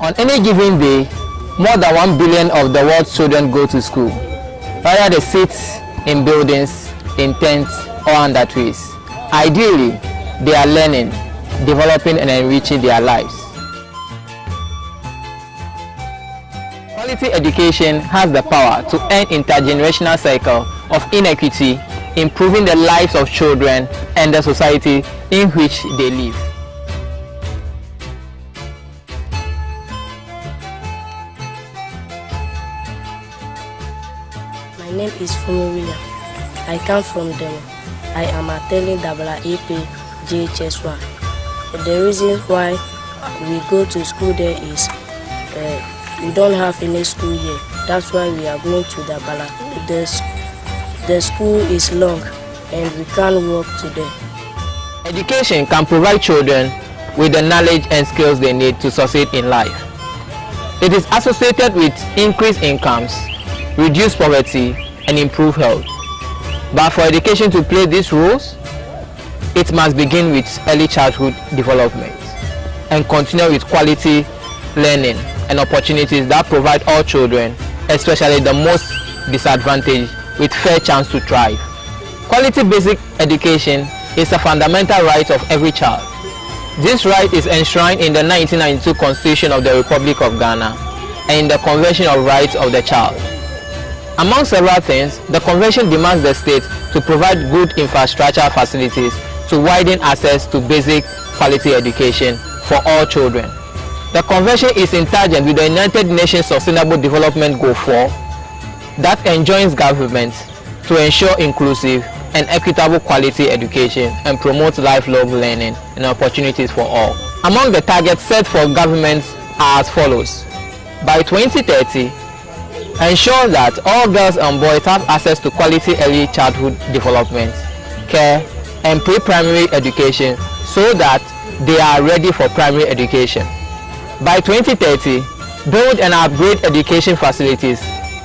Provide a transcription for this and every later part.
On any given day, more than 1 billion of the world's children go to school, whether they sit in buildings, in tents, or under trees. Ideally, they are learning, developing and enriching their lives. Quality education has the power to end intergenerational cycle of inequity, improving the lives of children and the society in which they live. My name is Fumi William. I come from Deme. I am attending AP JHS1. The reason why we go to school there is we don't have any school here. That's why we are going to Dabala. The school is long and we can't walk today. Education can provide children with the knowledge and skills they need to succeed in life. It is associated with increased incomes, reduced poverty, and improved health. But for education to play these roles, it must begin with early childhood development and continue with quality learning and opportunities that provide all children, especially the most disadvantaged, with fair chance to thrive. Quality basic education is a fundamental right of every child. This right is enshrined in the 1992 Constitution of the Republic of Ghana and in the Convention of Rights of the Child. Among several things, the Convention demands the state to provide good infrastructure facilities to widen access to basic quality education for all children. The Convention is in tangent with the United Nations Sustainable Development Goal 4 that enjoins governments to ensure inclusive and equitable quality education and promote lifelong learning and opportunities for all. Among the targets set for governments are as follows. By 2030, ensure that all girls and boys have access to quality early childhood development, care, and pre-primary education so that they are ready for primary education. By 2030, build and upgrade education facilities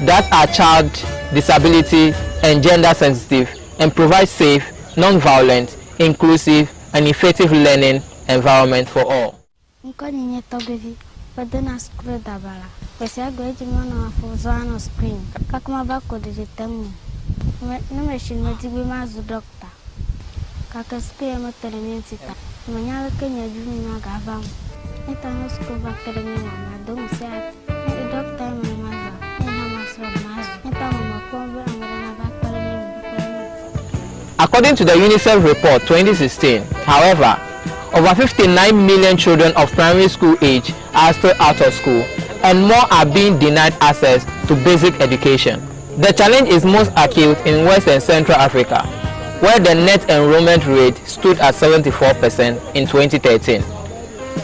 that are child, disability, and gender sensitive and provide safe, non-violent, inclusive, and effective learning environment for all. According to the UNICEF report 2016, however, over 59 million children of primary school age are still out of school and more are being denied access to basic education. The challenge is most acute in West and Central Africa, where the net enrollment rate stood at 74% in 2013.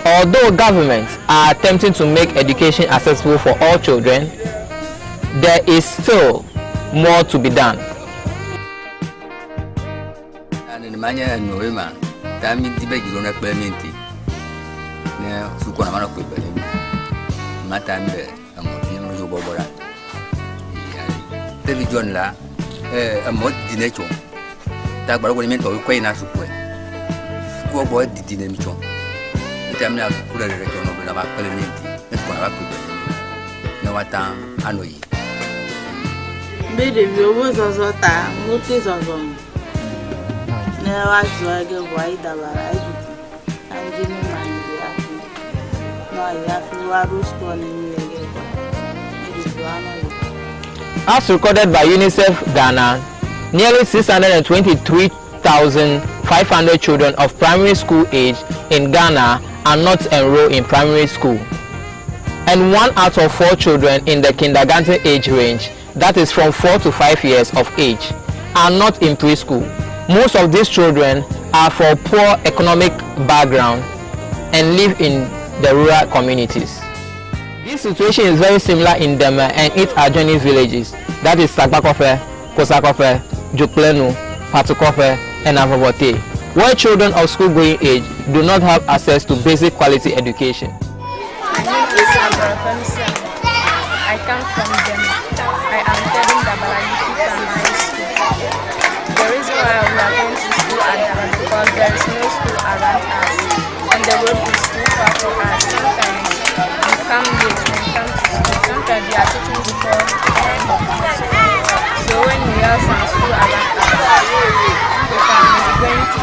Although governments are attempting to make education accessible for all children, there is still more to be done. As recorded by UNICEF Ghana, nearly 623,500 children of primary school age in Ghana are not enrolled in primary school, and 1 out of 4 children in the kindergarten age range, that is from 4 to 5 years of age, are not in preschool. Most of these children are from poor economic background and live in the rural communities. This situation is very similar in Deme and its adjoining villages, that is Sagbakope, Kosamkope, Dzokplenu, Patukope, and Avorvlotey, where children of school-going age do not have access to basic quality education. My name is Avorvlotey. I come from Deme. I am studying the primary school. The reason why we are going to school at Deme because there is no school around us, and the road is too far for us. Sometimes we come come late when we come to school. Sometimes they are teaching before the end of the lesson. So when we have some school around us, we can be going to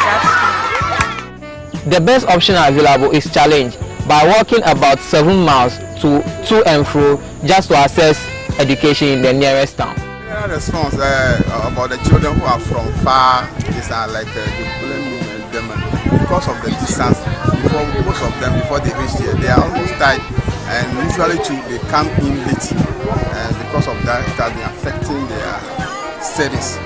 that school. The best option available is challenge by walking about 7 miles to and fro just to access education in the nearest town. Response about the children who are from far distance, like Dzokplenu and Deme, because of the distance. Most of them, before they reach here, they are almost tired, and usually too they come in late, and because of that, it has been affecting their studies.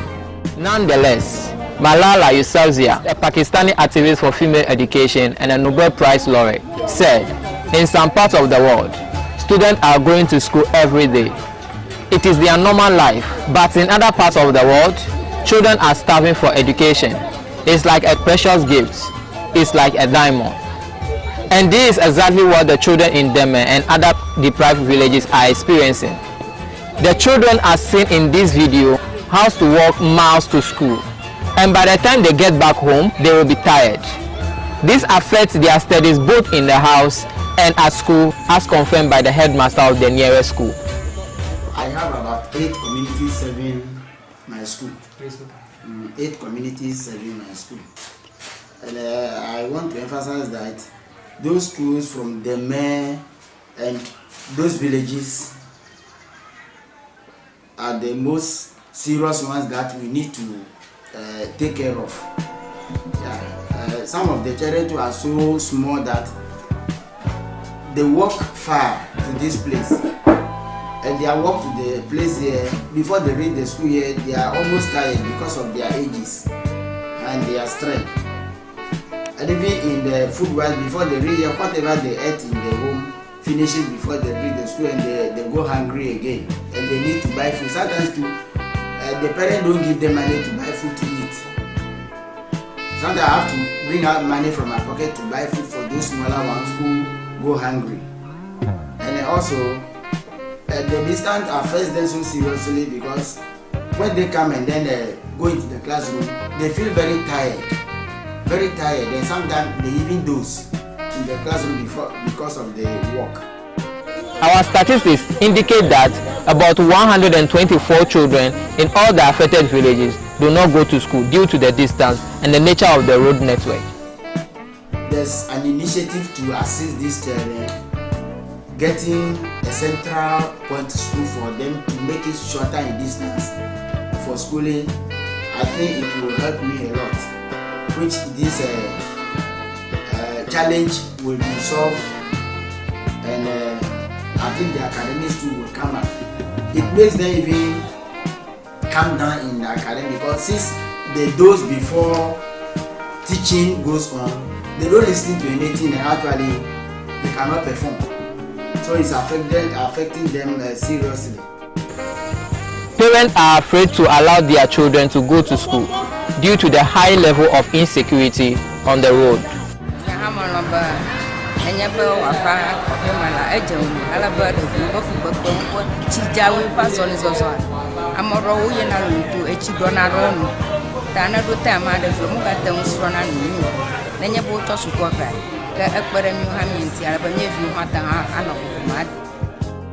Nonetheless, Malala Yousafzai, a Pakistani activist for female education and a Nobel Prize laureate, said, in some parts of the world, students are going to school every day. It is their normal life, but in other parts of the world, children are starving for education. It's like a precious gift. It's like a diamond. And this is exactly what the children in Deme and other deprived villages are experiencing. The children are seen in this video how to walk miles to school, and by the time they get back home, they will be tired. This affects their studies both in the house and at school, as confirmed by the headmaster of the nearest school. I have about 8 communities serving my school. 8 communities serving my school. And I want to emphasize that those schools from Deme and those villages are the most serious ones that we need to take care of. Yeah. Some of the children are so small that they walk far to this place. And they are walk to the place here, before they reach the school here, they are almost tired because of their ages and their strength. And even in the food wise, before they reach here, whatever they ate in the home finishes before they reach the school, and they go hungry again. And they need to buy food. Sometimes too, the parents don't give them money to buy food to eat. Sometimes I have to bring out money from my pocket to buy food for those smaller ones who go hungry. And also, the distance affects them so seriously, because when they come and then go into the classroom, they feel very tired, and sometimes they even doze in the classroom because of the walk. Our statistics indicate that about 124 children in all the affected villages do not go to school due to the distance and the nature of the road network. There's an initiative to assist these children, getting a central point school for them to make it shorter in distance for schooling. I think it will help me a lot, which this challenge will be solved, and I think the academics too will come up. It makes them even calm down in the academy, because since they doze before teaching goes on, they don't listen to anything, and actually they cannot perform. So it's affecting them seriously. Parents are afraid to allow their children to go to school due to the high level of insecurity on the road.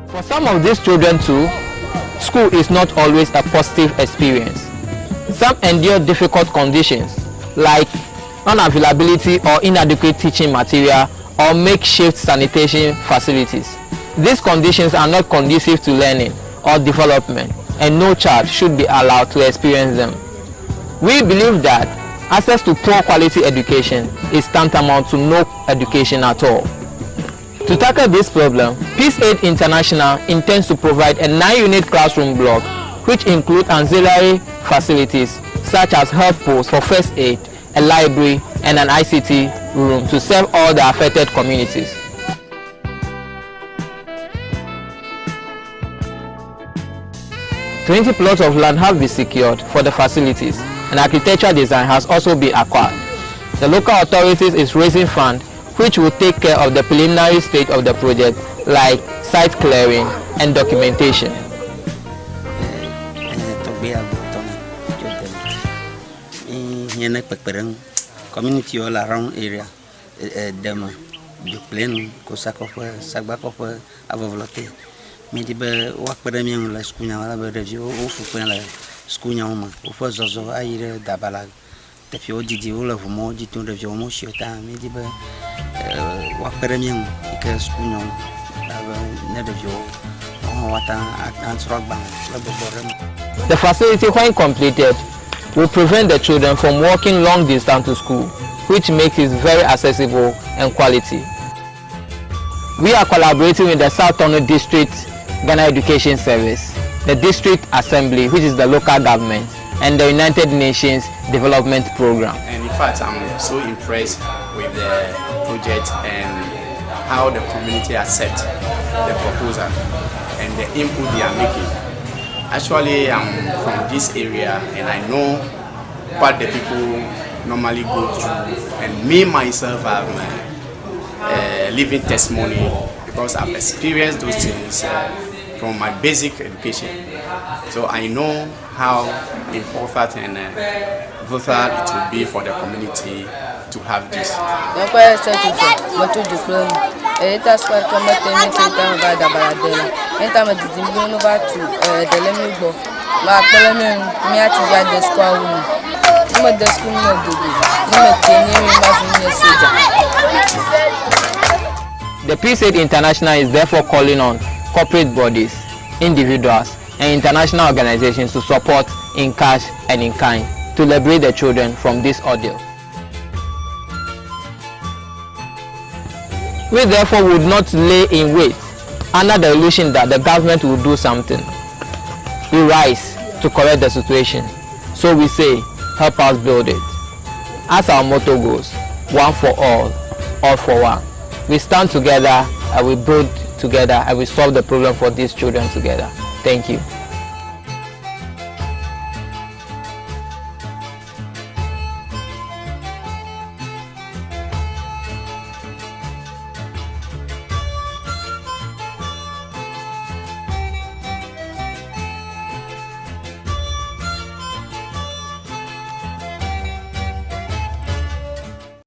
For some of these children too, school is not always a positive experience. Some endure difficult conditions like unavailability or inadequate teaching material or makeshift sanitation facilities. These conditions are not conducive to learning or development, and no child should be allowed to experience them. We believe that access to poor quality education is tantamount to no education at all. To tackle this problem, PeaceAids International intends to provide a 9-unit classroom block which include auxiliary facilities such as health posts for first aid, a library, and an ICT room to serve all the affected communities. $20 plots of land have been secured for the facilities, and architectural design has also been acquired. The local authorities is raising funds which will take care of the preliminary stage of the project, like site clearing and documentation. Community all around area, Deme, Dzokplenu, Kosamkope, sagbakope, Avorvlotey. Mais dit ben, ou après bien la school n'a pas de vie, ou faut prendre la school n'a pas, ou faut zozo aïe d'abala. Depuis au dit ou la vous m'ont dit tout de vie au moins chiota. Mais dit ben, ou après bien que school n'a de vie, on va attendre rock band, la boborem. The facility, when completed, will prevent the children from walking long distance to school, which makes it very accessible and quality. We are collaborating with the Tongu District Ghana Education Service, the District Assembly, which is the local government, and the United Nations Development Program. And in fact, I'm so impressed with the project and how the community accepts the proposal and the input they are making. Actually, I'm from this area and I know what the people normally go through, and me myself I'm a living testimony because I've experienced those things from my basic education. So I know how important and vital it will be for the community to have this. The PeaceAids International is therefore calling on corporate bodies, individuals, and international organizations to support in cash and in kind to liberate the children from this ordeal. We therefore would not lay in wait under the illusion that the government will do something. We rise to correct the situation. So we say, help us build it. As our motto goes, one for all for one. We stand together and we build together and we solve the problem for these children together. Thank you.